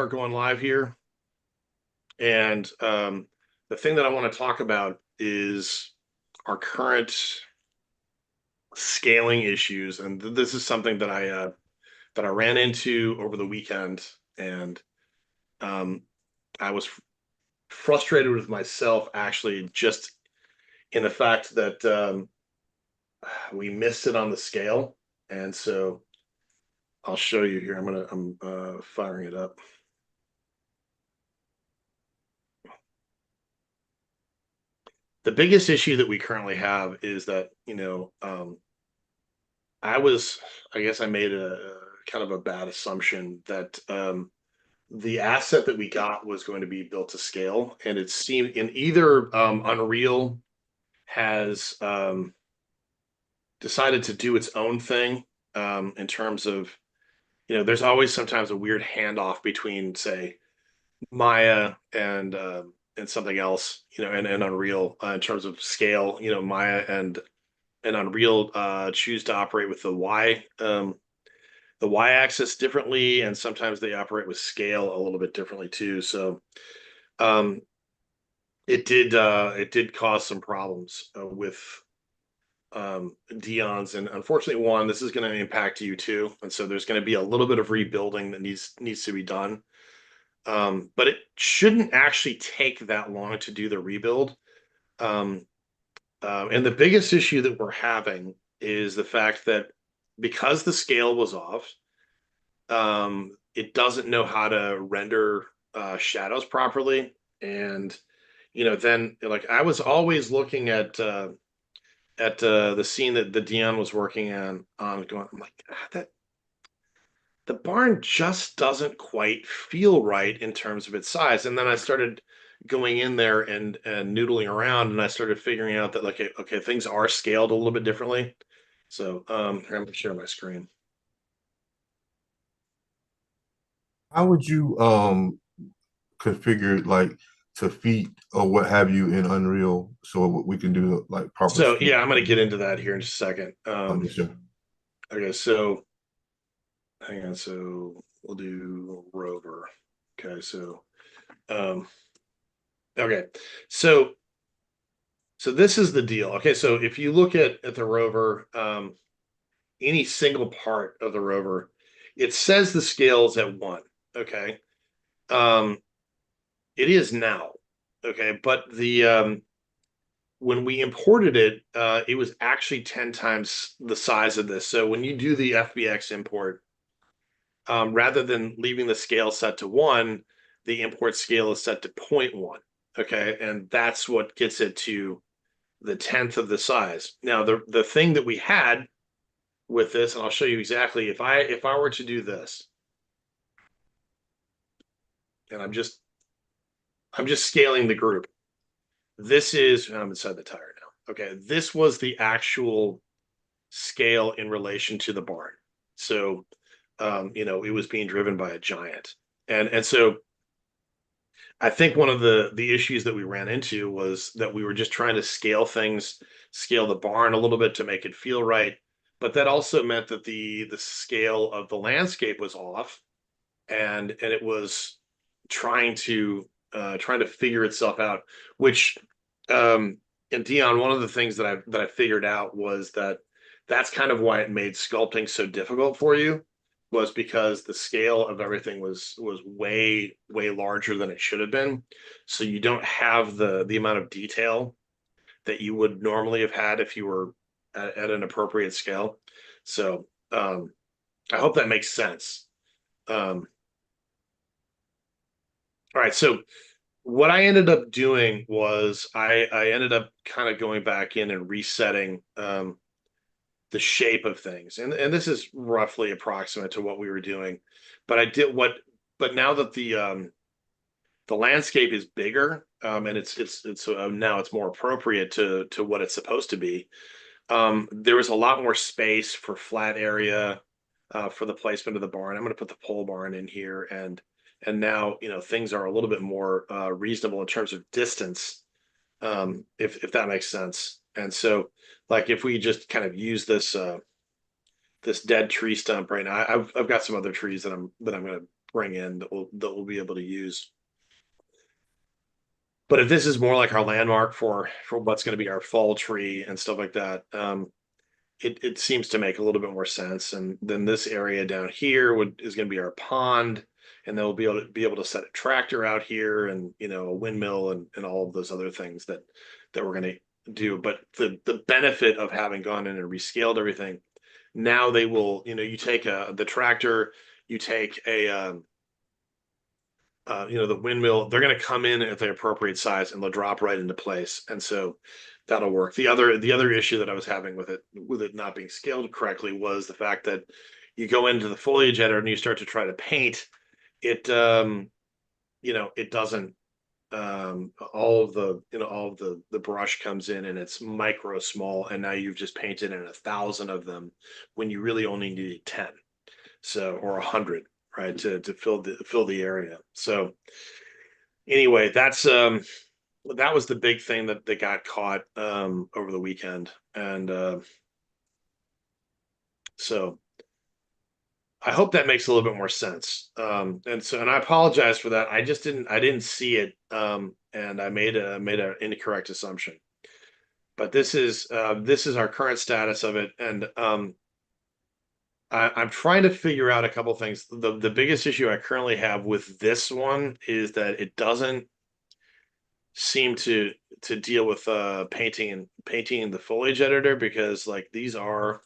start going live here. And the thing that I want to talk about is our current scaling issues. And this is something that I ran into over the weekend, and um, I was frustrated with myself actually just in the fact that we missed it on the scale. And so I'll show you here. I'm firing it up. The biggest issue that we currently have is that, I was, I guess I made a kind of a bad assumption that the asset that we got was going to be built to scale, and it seemed in either Unreal has decided to do its own thing in terms of, there's always sometimes a weird handoff between, say, Maya and something else, and Unreal in terms of scale. Maya and Unreal choose to operate with the Y axis differently, and sometimes they operate with scale a little bit differently too. So um, it did cause some problems with Dion's, and unfortunately, one, this is going to impact you too, and so there's going to be a little bit of rebuilding that needs to be done. But it shouldn't actually take that long to do the rebuild. Um, and the biggest issue that we're having is the fact that because the scale was off, it doesn't know how to render shadows properly. And then like I was always looking at the scene that the Dion was working on going, I'm like, that the barn just doesn't quite feel right in terms of its size. And then I started going in there and noodling around, and I started figuring out that, like, okay, things are scaled a little bit differently. So here, I'm gonna share my screen. How would you configure like to feet or what have you in Unreal so we can do like proper So scale? yeah, I'm gonna get into that here in just a second. Yes, sir. Okay, so hang on. So we'll do rover. Okay, so um, okay, so this is the deal. Okay, so if you look at the rover, any single part of the rover, it says the scale's at one. Okay, um, it is now. Okay, but the when we imported it, it was actually 10 times the size of this. So when you do the FBX import, rather than leaving the scale set to one, the import scale is set to 0.1. Okay, and that's what gets it to the tenth of the size. Now, the thing that we had with this, and I'll show you exactly, if I were to do this, and I'm just scaling the group. This is, I'm inside the tire now. Okay, this was the actual scale in relation to the barn. So it was being driven by a giant. And so I think one of the issues that we ran into was that we were just trying to scale things, scale the barn a little bit to make it feel right. But that also meant that the scale of the landscape was off, and it was trying to figure itself out. Which and Dion, one of the things that I figured out was that that's kind of why it made sculpting so difficult for you, was because the scale of everything was way larger than it should have been. So you don't have the amount of detail that you would normally have had if you were at an appropriate scale. So I hope that makes sense. All right, so what I ended up doing was I ended up kind of going back in and resetting the shape of things, and this is roughly approximate to what we were doing, but I did what. But now that the landscape is bigger, and it's now it's more appropriate to what it's supposed to be. There was a lot more space for flat area for the placement of the barn. I'm going to put the pole barn in here, and now things are a little bit more reasonable in terms of distance, if that makes sense. And so, like, if we just kind of use this dead tree stump right now, I've got some other trees that I'm going to bring in that we'll be able to use. But if this is more like our landmark for what's going to be our fall tree and stuff like that, it seems to make a little bit more sense. And then this area down here is going to be our pond, and then we'll be able to set a tractor out here, and a windmill, and all of those other things that we're going to do. But the benefit of having gone in and rescaled everything, now they will, you take the tractor, you take the windmill, they're going to come in at the appropriate size and they'll drop right into place. And so that'll work. The other issue that I was having with it not being scaled correctly was the fact that you go into the foliage editor and you start to try to paint it. It doesn't. All of the brush comes in and it's micro small, and now you've just painted in 1,000 of them when you really only need 10, so, or 100, right, to fill the area. So anyway, that was the big thing that got caught over the weekend. And so I hope that makes a little bit more sense. And I apologize for that. I didn't see it. And I made an incorrect assumption. But this is our current status of it. And I'm trying to figure out a couple things. The biggest issue I currently have with this one is that it doesn't seem to deal with painting in the foliage editor, because like these are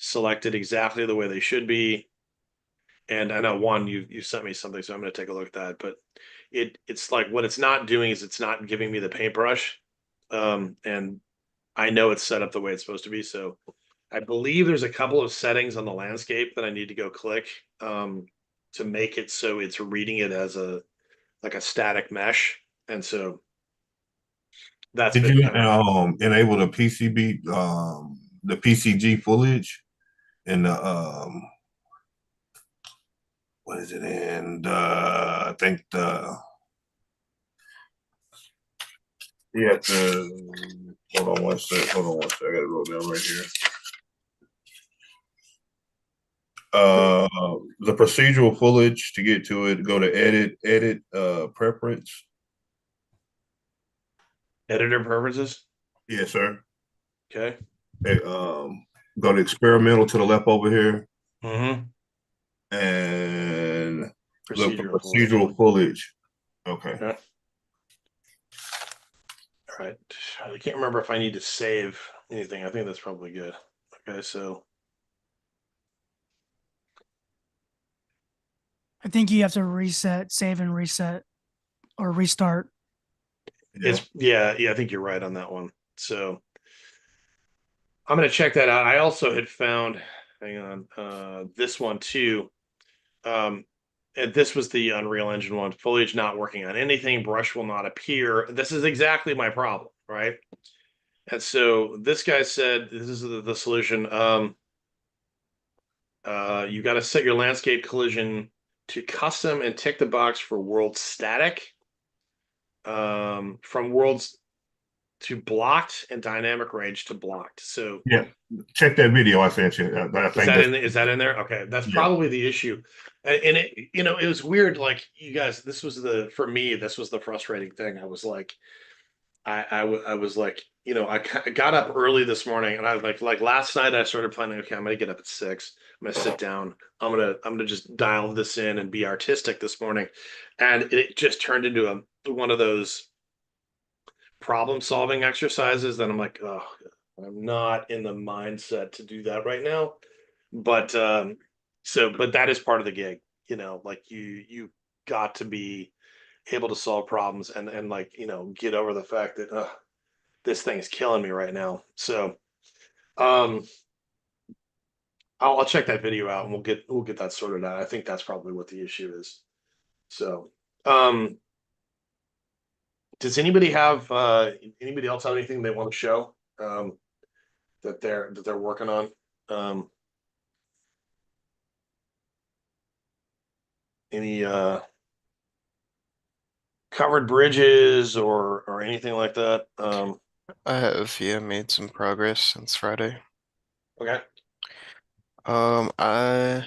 selected exactly the way they should be. And I know, one, you sent me something, so I'm going to take a look at that. But it's like what it's not doing is it's not giving me the paintbrush, and I know it's set up the way it's supposed to be. So I believe there's a couple of settings on the landscape that I need to go click to make it so it's reading it as a static mesh. And so that's Did been you kind of enable the PCG footage and the what is it in the I think the yeah the hold on one sec, I got it wrote down right here. The procedural footage, to get to it, go to edit preference. editor preferences. Yes, sir. Okay. Hey, go to experimental to the left over here Mm-hmm. and look for Procedural footage. procedural footage. Okay. Yeah. All right. I can't remember if I need to save anything. I think that's probably good. Okay, so I think you have to reset, save and reset, or restart. Yeah. yeah, I think you're right on that one. So I'm gonna check that out. I also had found, hang on, this one too. Um, and this was the Unreal Engine one. Foliage not working on anything. Brush will not appear. This is exactly my problem, right? And so this guy said this is the solution. You got to set your landscape collision to custom and tick the box for world static. From worlds to blocked and dynamic range to blocked. So Yeah. Check that video I sent you. I think that's is that in there? Okay, that's yeah. probably the issue. And it was weird. Like, you guys, this was for me, this was the frustrating thing. I was like, I was like, I got up early this morning, and I was like last night I started planning. Okay, I'm gonna get up at 6. I'm gonna sit down. I'm gonna just dial this in and be artistic this morning, and it just turned into one of those problem solving exercises that I'm like, oh, I'm not in the mindset to do that right now. But but that is part of the gig, like you got to be able to solve problems, and like, get over the fact that this thing is killing me right now. So um I'll check that video out, and we'll get that sorted out. I think that's probably what the issue is. So um does anybody else have anything they want to show that they're working on? Any covered bridges or anything like that? I have, yeah, made some progress since Friday. Okay. I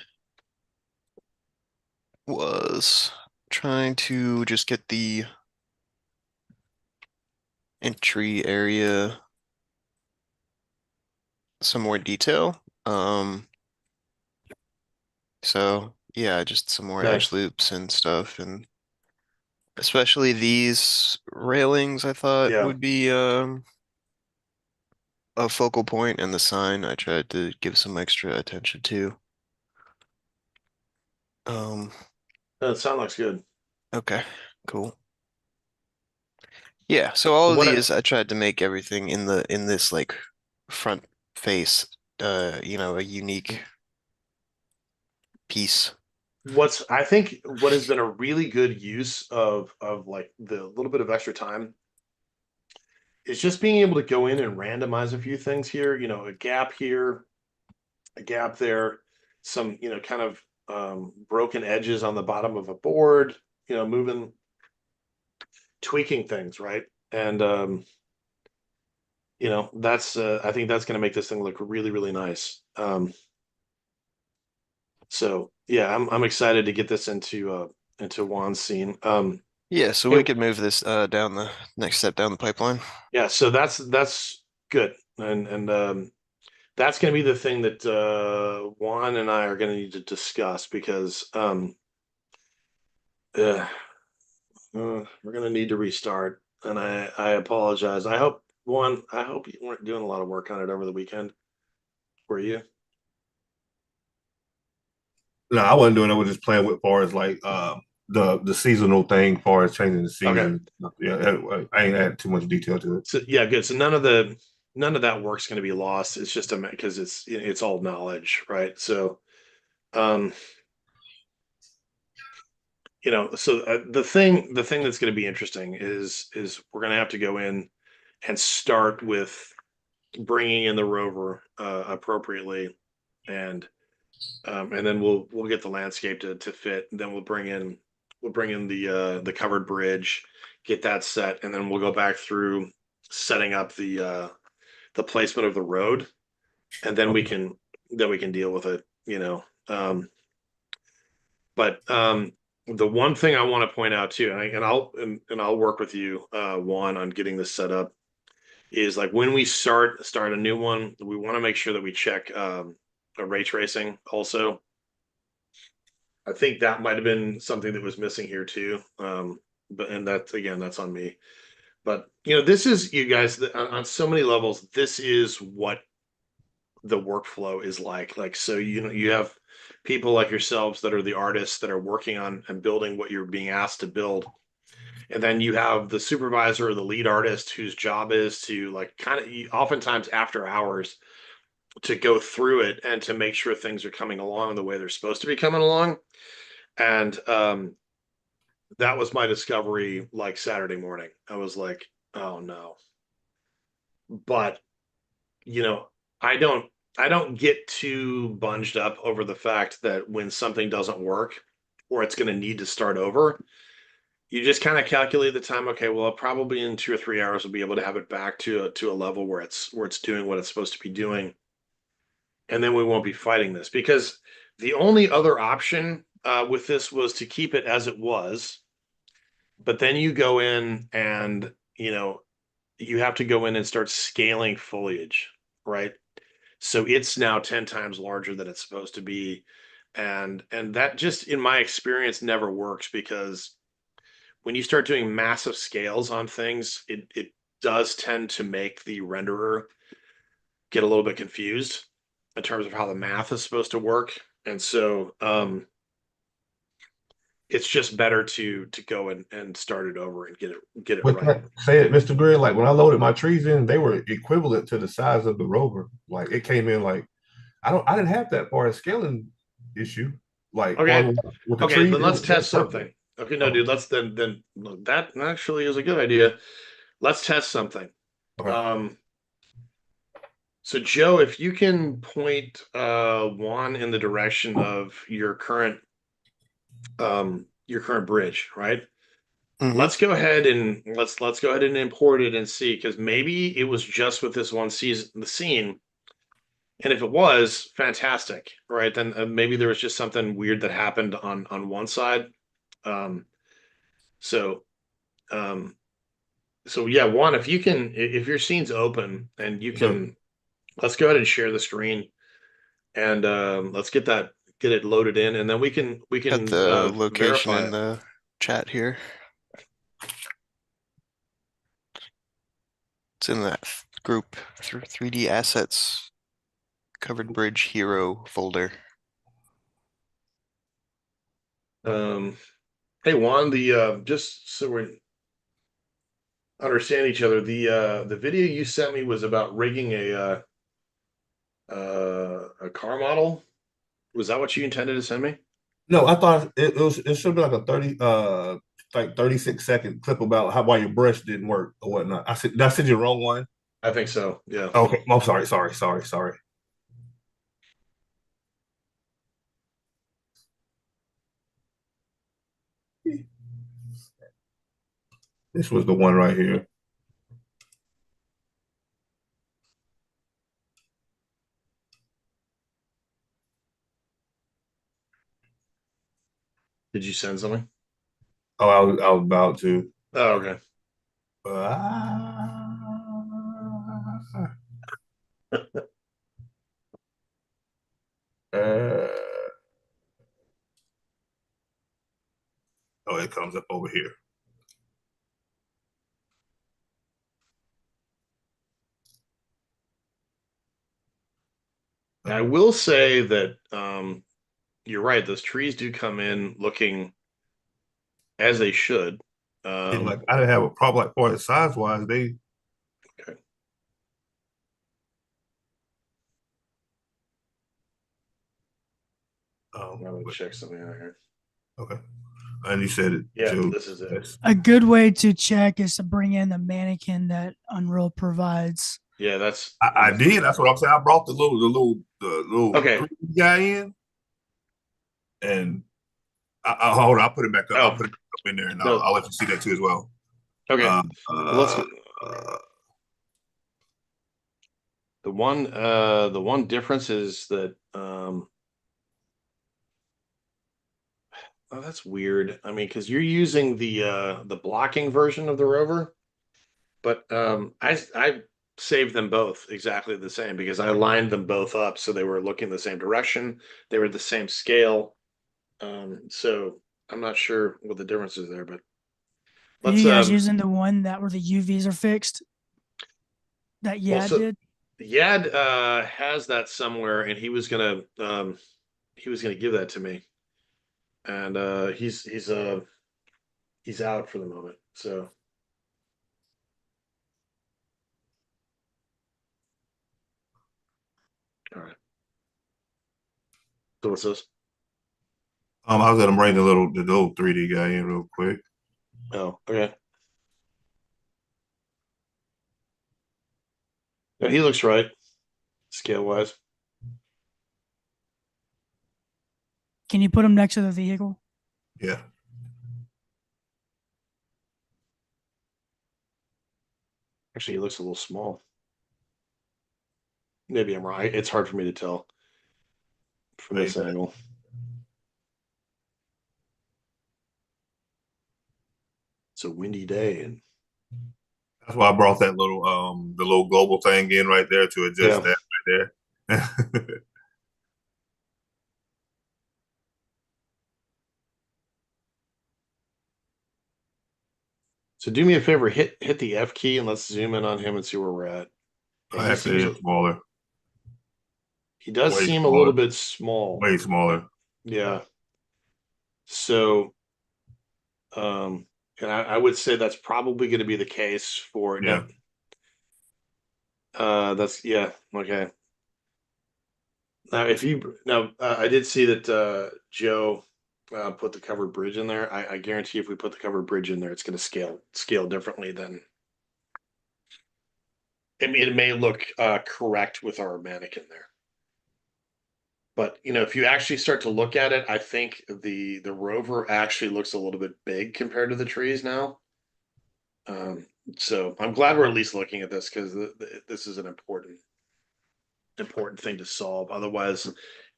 was trying to just get the entry area some more detail. So yeah, just some more Okay. edge loops and stuff, and especially these railings I thought Yeah. would be a focal point, and the sign I tried to give some extra attention to. Um, That sound looks good. okay, cool. Yeah, so all of What these I tried to make everything in this like front face, a unique piece. what's I think what has been a really good use of like the little bit of extra time is just being able to go in and randomize a few things here, a gap here, a gap there, some, kind of broken edges on the bottom of a board, moving, tweaking things, right? And that's I think that's going to make this thing look really, really nice. So yeah, I'm excited to get this into Juan's scene. Yeah, so Hey, we could move this down the next step down the pipeline. yeah, so that's good. And that's going to be the thing that Juan and I are going to need to discuss because uh, we're going to need to restart. And I apologize. I hope you weren't doing a lot of work on it over the weekend. Were you? No, I wasn't doing it. I was just playing with far as like the seasonal thing, far as changing the Okay. season. Yeah, I ain't add too much detail to it. So yeah, good. So none of that work's going to be lost. It's just because it's all knowledge, right? So um so the thing that's going to be interesting is we're going to have to go in and start with bringing in the rover appropriately, and and then we'll get the landscape to fit. And then we'll bring in the covered bridge, get that set, and then we'll go back through setting up the placement of the road, and then we Okay. can deal with it. But the one thing I want to point out too, and I'll work with you, Juan, on getting this set up, is like when we start a new one, we want to make sure that we check a ray tracing also. I think that might have been something that was missing here too. But and that's again, that's on me. But this is you guys on so many levels. This is what the workflow is like. Like so, you have people like yourselves that are the artists that are working on and building what you're being asked to build, and then you have the supervisor or the lead artist whose job is to like kind of oftentimes after hours to go through it and to make sure things are coming along the way they're supposed to be coming along. And that was my discovery like Saturday morning. I was like, oh no. But you know, I don't I don't get too bunged up over the fact that when something doesn't work or it's going to need to start over, you just kind of calculate the time. Okay, well, probably in 2 or 3 hours we'll be able to have it back to a level where it's doing what it's supposed to be doing, and then we won't be fighting this because the only other option with this was to keep it as it was, but then you go in and you have to go in and start scaling foliage, right? So it's now 10 times larger than it's supposed to be. And that just in my experience never works because when you start doing massive scales on things, it does tend to make the renderer get a little bit confused in terms of how the math is supposed to work. And so it's just better to go and start it over and get it With right. that said, Mr. Gray, like when I loaded my trees in, they were equivalent to the size of the rover. Like it came in like I didn't have that far as scaling issue. Like Okay. far with the Okay, trees, then let's it was test perfect. something. Okay, no, Okay. dude, let's then look, that actually is a good idea. Let's test something. Okay. Um, so Joe, if you can point Juan in the direction of your current bridge, right? Hmm. Let's go ahead and import it and see because maybe it was just with this one season the scene And if it was, fantastic, right? Then maybe there was just something weird that happened on one side. Um, so um, so yeah, Juan, if you can, if your scene's open and you So, can, let's go ahead and share the screen and let's get it loaded in, and then we Got can the location verify in it. the chat here. It's in that group 3D assets covered bridge hero folder. Hey Juan, the just so we understand each other, the video you sent me was about rigging a car model. Was that what you intended to send me? no, I thought it should be like a 36-second clip about how why your brush didn't work or whatnot. I said, did I send you the wrong one? I think so. Yeah. Okay, I'm sorry. This was the one right here. Did you send something? Oh, I was about to. Oh, okay. Ah. Uh, oh, it comes up over here. I will say that you're right. Those trees do come in looking as they should. And like I didn't have a problem like for it size wise. They Okay. Now let me but- check something out here. okay. And you said it, Yeah, Joe. this is it. A good way to check is to bring in the mannequin that Unreal provides. Yeah, that's I did. That's what I'm saying. I brought the little Okay. 3D guy in, and I hold on. I'll put it back up. I'll Oh, put it up in there, and no. I'll let you see that too as well. Okay. Um, Well, let's uh, uh, the one difference is that oh, that's weird. I mean, because you're using the blocking version of the rover, but I saved them both exactly the same because I lined them both up so they were looking the same direction. They were the same scale. So I'm not sure what the difference is there, but Are let's you guys using the one that where the UVs are fixed? That well, Yad so did? Yad has that somewhere, and he was gonna give that to me, and he's out for the moment. So all right. So what's this? I was gonna bring the little 3D guy in real quick. Oh, okay. Yeah, he looks right, scale wise. Can you put him next to the vehicle? Yeah. Actually, he looks a little small. Maybe I'm right. It's hard for me to tell from Hey, this angle. It's a windy day, and that's why I brought that little the little global thing in right there to adjust yeah. that right there. So do me a favor, hit the F key and let's zoom in on him and see where we're at. Yeah, I he actually seems is smaller, he does way seem a little smaller, bit small. way smaller. Yeah. So and I would say that's probably going to be the case for Yeah. now. That's yeah, okay. Now if you now I did see that Joe put the covered bridge in there. I guarantee if we put the covered bridge in there, it's going to scale differently than it may look correct with our mannequin there. But you know, if you actually start to look at it, I think the rover actually looks a little bit big compared to the trees now. Um, so I'm glad we're at least looking at this because this is an important. important thing to solve. Otherwise,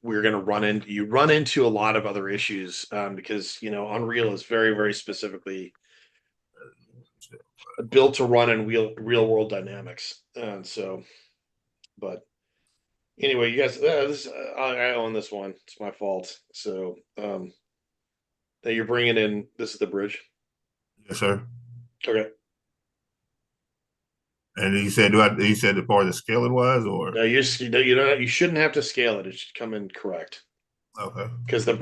you run into a lot of other issues because Unreal is very, very specifically built to run in real world dynamics. And so, but anyway, you guys, I own this one. It's my fault. So, that you're bringing in. This is the bridge. Yes, sir. Okay. And he said, he said as far as the scaling was, or No, you shouldn't have to scale it. It should come in correct okay. because the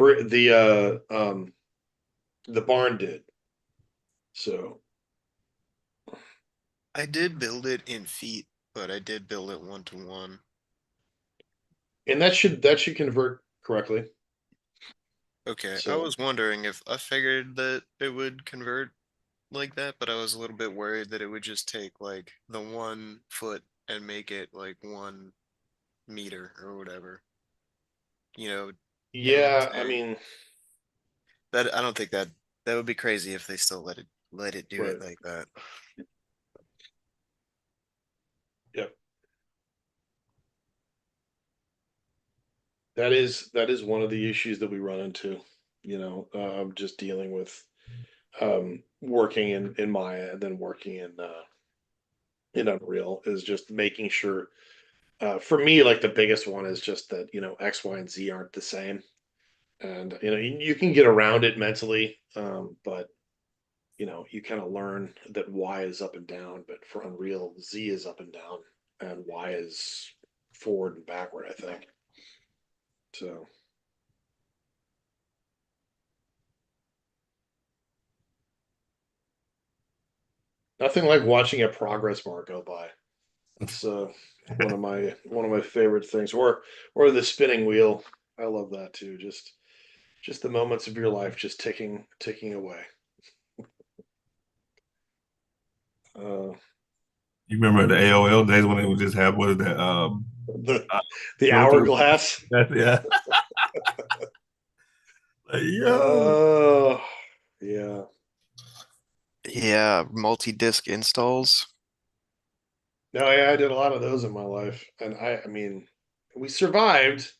barn did. So, I did build it in feet, but I did build it 1-to-1. and that should convert correctly. Okay, I So, was wondering if I figured that it would convert like that, but I was a little bit worried that it would just take like the 1 foot and make it like 1 meter or whatever. You know, and yeah, I mean, that I don't think that would be crazy if they still let it do right. it like that. Yep. That is one of the issues that we run into, just dealing with working in Maya and then working in Unreal is just making sure for me like the biggest one is just that X, Y, and Z aren't the same. And you can get around it mentally, but you kind of learn that Y is up and down, but for Unreal, Z is up and down and Y is forward and backward, I think. So nothing like watching a progress bar go by. That's one of my favorite things. Or the spinning wheel. I love that too. Just the moments of your life just ticking away. Uh, You remember the AOL days when it would just have what is that? the Uh, the go through. hourglass. Yeah. Like, yo. Oh, yeah. Yeah, multi-disc installs. No, yeah, I did a lot of those in my life, and I mean, we survived,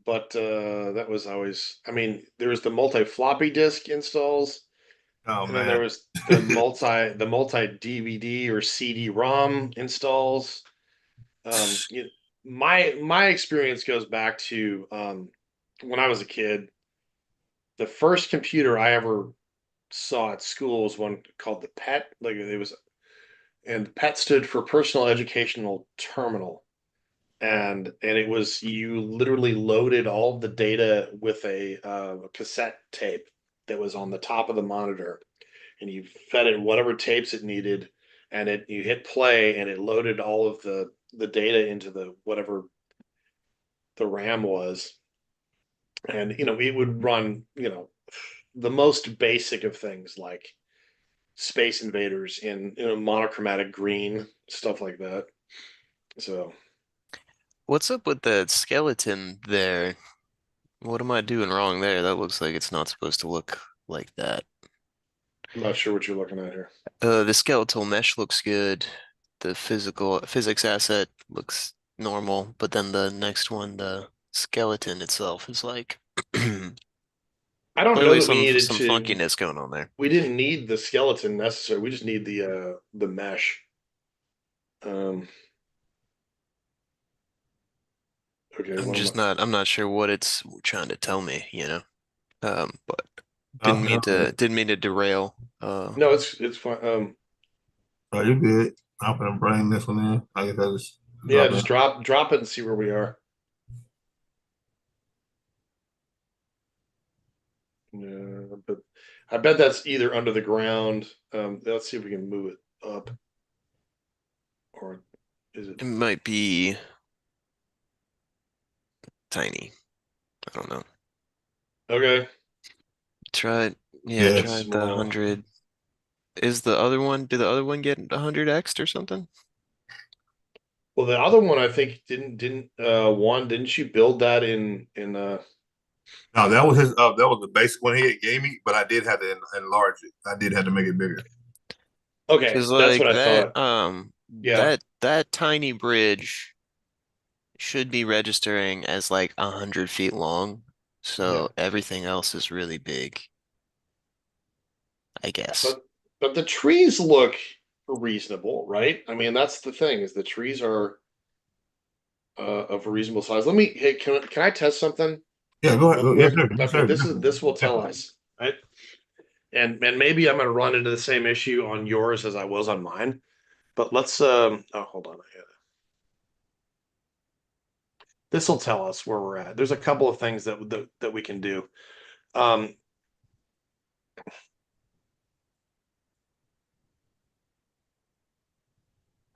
but that was always. I mean, there was the multi floppy disk installs, Oh and then there man. was the multi DVD or CD-ROM installs. Um, you, my experience goes back to when I was a kid. The first computer I ever saw at school was one called the PET. Like it was, and PET stood for Personal Educational Terminal, and it was you literally loaded all of the data with a cassette tape that was on the top of the monitor, and you fed it whatever tapes it needed, and you hit play, and it loaded all of the data into the whatever the RAM was, and it would run the most basic of things like Space Invaders in monochromatic green, stuff like that. So What's up with that skeleton there? What am I doing wrong there? That looks like it's not supposed to look like that. I'm not sure what you're looking at here. The skeletal mesh looks good. The physics asset looks normal, but then the next one, the skeleton itself is like I don't know clearly that we needed some to. funkiness going on there. We didn't need the skeleton necessarily. We just need the mesh. Um, okay, I'm what am I? just not I'm not sure what it's trying to tell me, you know. But Okay. didn't mean to derail. No, it's fine. Oh, you good. I'm gonna bring this one in. I guess I just Yeah, drop it. just drop it and see where we are. Yeah, but I bet that's either under the ground. Let's see if we can move it up, or is it? It might be tiny. I don't know. Okay, Try yeah, Yeah. it's try the small. 100. Is the other one, did the other one get 100x or something? Well, the other one I think didn't one didn't you build that in No, that was his. That was the basic one he had gave me, but I did have to enlarge it. I did have to make it bigger. Okay, Cause that's like what I that, thought. Yeah. that tiny bridge should be registering as like 100 feet long. So everything else is really big, I guess. But the trees look reasonable, right? I mean, that's the thing is the trees are of a reasonable size. Let me. Hey, can I test something Yeah, go ahead. real Yes, quick? sir. Yes, Okay, sir. this will tell Definitely. us, right? And maybe I'm going to run into the same issue on yours as I was on mine. But let's. Oh, hold on. This will tell us where we're at. There's a couple of things that we can do. Um,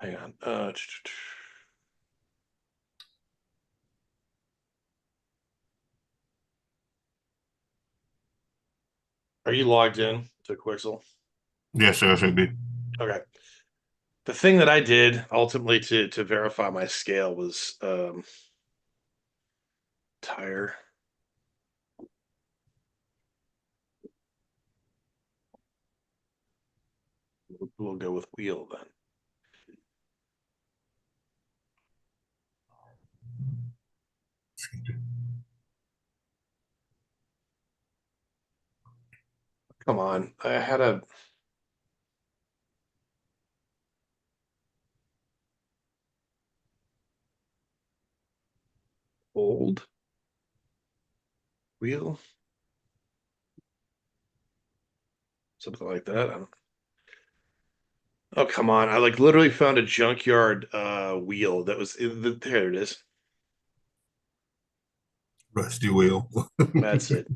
hang on. Are you logged in to Quixel? Yes, sir. I should be. Okay. The thing that I did ultimately to verify my scale was tire. We'll go with wheel then. Come on. I had a old wheel. Something like that. I don't. Oh, come on. I like literally found a junkyard wheel that was there it is. Rusty wheel. That's it.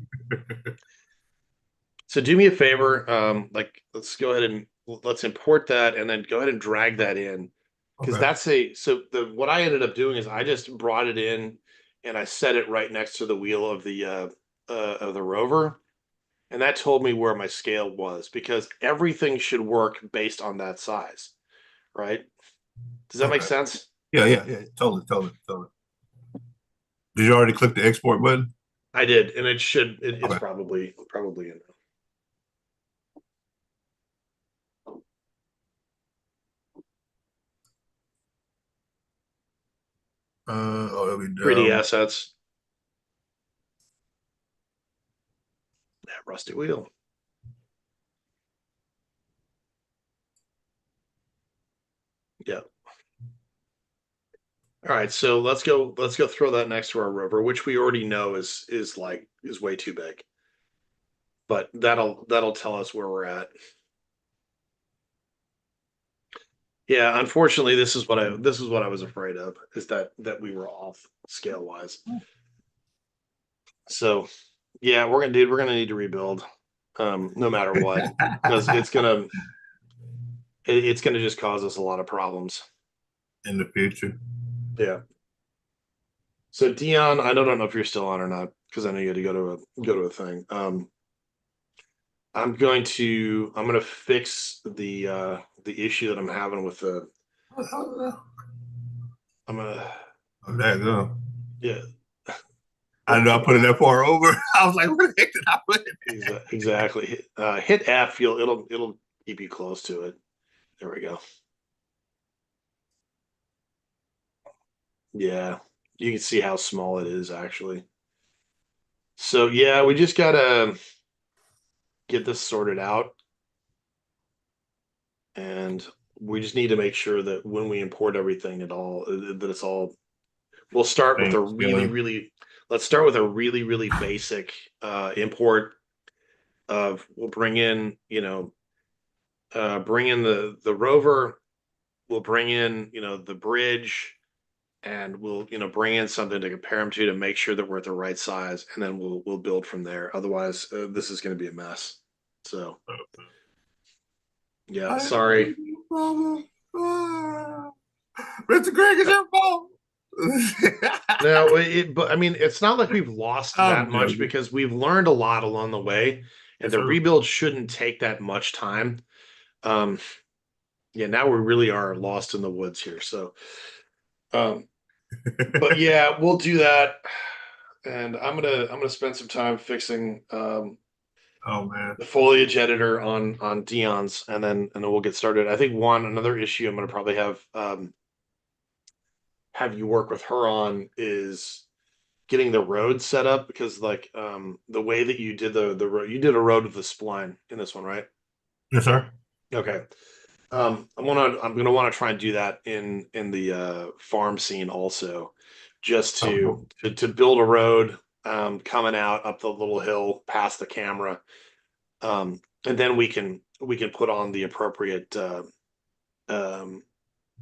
So do me a favor, like let's go ahead and let's import that and then go ahead and drag that in. Because Okay. that's so the what I ended up doing is I just brought it in and I set it right next to the wheel of the rover. And that told me where my scale was because everything should work based on that size, right? Does that make Okay. sense? Yeah, yeah, yeah. Totally, totally, totally. Did you already click the export button? I did, and it's Okay. probably in there. Oh, it'll be 3D down. assets. Yeah, rusty wheel. Yeah. All right, so let's go throw that next to our rover, which we already know is way too big. But that'll tell us where we're at. Yeah, unfortunately, this is what I was afraid of, is that we were off scale wise. So yeah, we're gonna need to rebuild, no matter what, because it's gonna just cause us a lot of problems. In the future. Yeah. So Dion, I don't know if you're still on or not, because I know you had to go to a thing. I'm gonna fix the issue that I'm having with the I'm gonna Oh, there you go. yeah. I know I put it that far over. I was like, where the heck did I put it? Exactly. Hit F, it'll keep you close to it. There we go. Yeah, you can see how small it is actually. So yeah, we just gotta get this sorted out, and we just need to make sure that when we import everything at all, that it's all. We'll start with a Scaling. let's start with a really basic import of. We'll bring in bring in the rover. We'll bring in the bridge, and we'll bring in something to compare them to make sure that we're at the right size, and then we'll build from there. Otherwise, this is going to be a mess. So yeah, I sorry. problem. Mr. Greg, it's your fault. No, but I mean, it's not like we've lost that I'm much joking. because we've learned a lot along the way, and Yes, the sir. rebuild shouldn't take that much time. Um, yeah, now we really are lost in the woods here. So, um, but yeah, we'll do that, and I'm gonna spend some time fixing Oh man. the foliage editor on Dion's, and then we'll get started. I think another issue I'm gonna probably have you work with her on is getting the road set up, because like the way that you did the road, you did a road with the spline in this one, right? Yes, sir. Okay. I'm gonna want to try and do that in the farm scene also, just Okay. to build a road coming out up the little hill past the camera. And then we can put on the appropriate um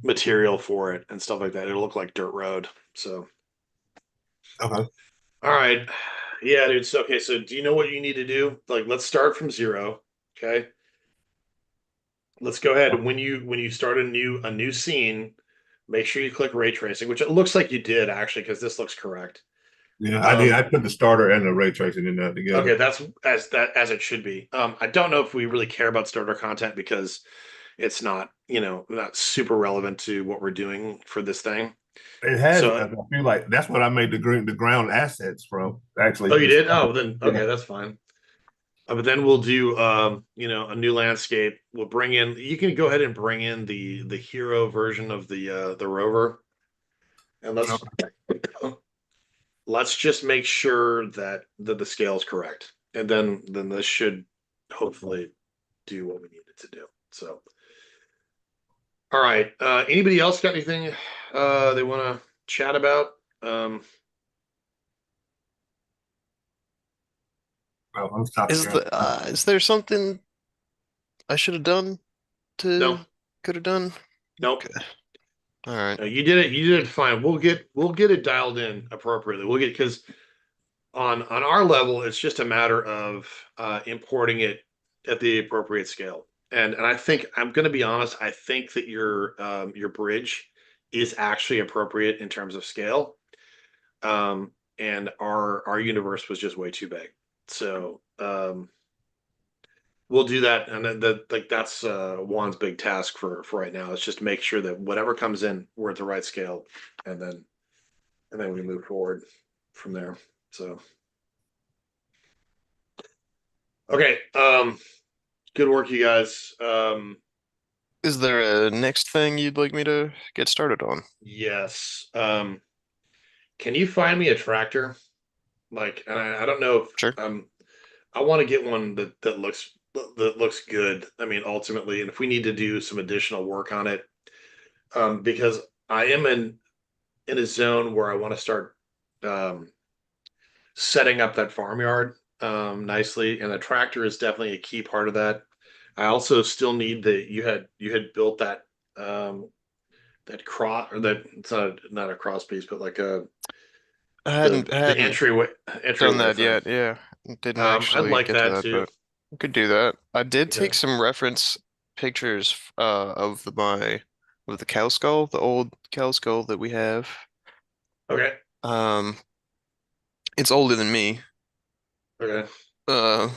material for it and stuff like that. It'll look like dirt road. So Okay. all right. Yeah, dude. So okay, so do you know what you need to do? Like let's start from zero. Okay. Let's go ahead. When you start a new scene, make sure you click ray tracing, which it looks like you did actually, because this looks correct. Yeah, I did. Um, I put the starter and the ray tracing in that together. okay, that's as it should be. I don't know if we really care about starter content because it's not, not super relevant to what we're doing for this thing. It has. So, I feel like that's what I made the ground assets from. Actually, oh, you the did? starter. Oh, then Yeah. okay, that's fine. But then we'll do, a new landscape. We'll bring in. You can go ahead and bring in the hero version of the rover, and let's just make sure that the scale is correct, and then this should hopefully do what we need it to do. So, all right. Anybody else got anything they want to chat about? Um, Oh, I'm stopping. Is there something I should have done no, could have done? nope. Okay. All right. No, you did it. You did it fine. We'll get it dialed in appropriately. We'll get because on our level, it's just a matter of importing it at the appropriate scale. And I think I'm going to be honest. I think that your bridge is actually appropriate in terms of scale. And our universe was just way too big. So we'll do that, and then that's Juan's big task for right now. Is just make sure that whatever comes in, we're at the right scale, and then we move forward from there. So okay, good work, you guys. Is there a next thing you'd like me to get started on? Yes. Can you find me a tractor? Like, and I don't know if Sure. I want to get one that looks good. I mean, ultimately, and if we need to do some additional work on it, because I am in a zone where I want to start um, setting up that farmyard nicely, and the tractor is definitely a key part of that. I also still need you had built that cross, or that it's not a cross piece, but like I the hadn't I the hadn't done entryway that thing. yet. Yeah, didn't I'd actually like get to that that, too. but we could do that. I did Okay. take some reference pictures of the cow skull, the old cow skull that we have. Okay. Um, it's older than me. Okay. Uh,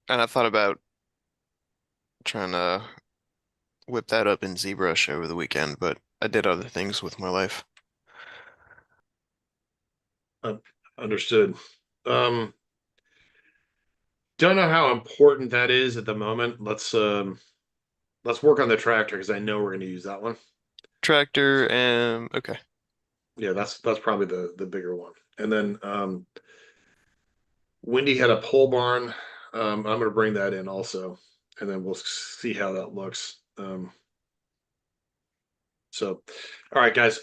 and I thought about trying to whip that up in ZBrush over the weekend, but I did other things with my life. Uh, Understood. Um, don't know how important that is at the moment. Let's work on the tractor because I know we're going to use that one. Tractor and okay. Yeah, that's probably the bigger one. And then Wendy had a pole barn. I'm going to bring that in also, and then we'll see how that looks. So, all right, guys.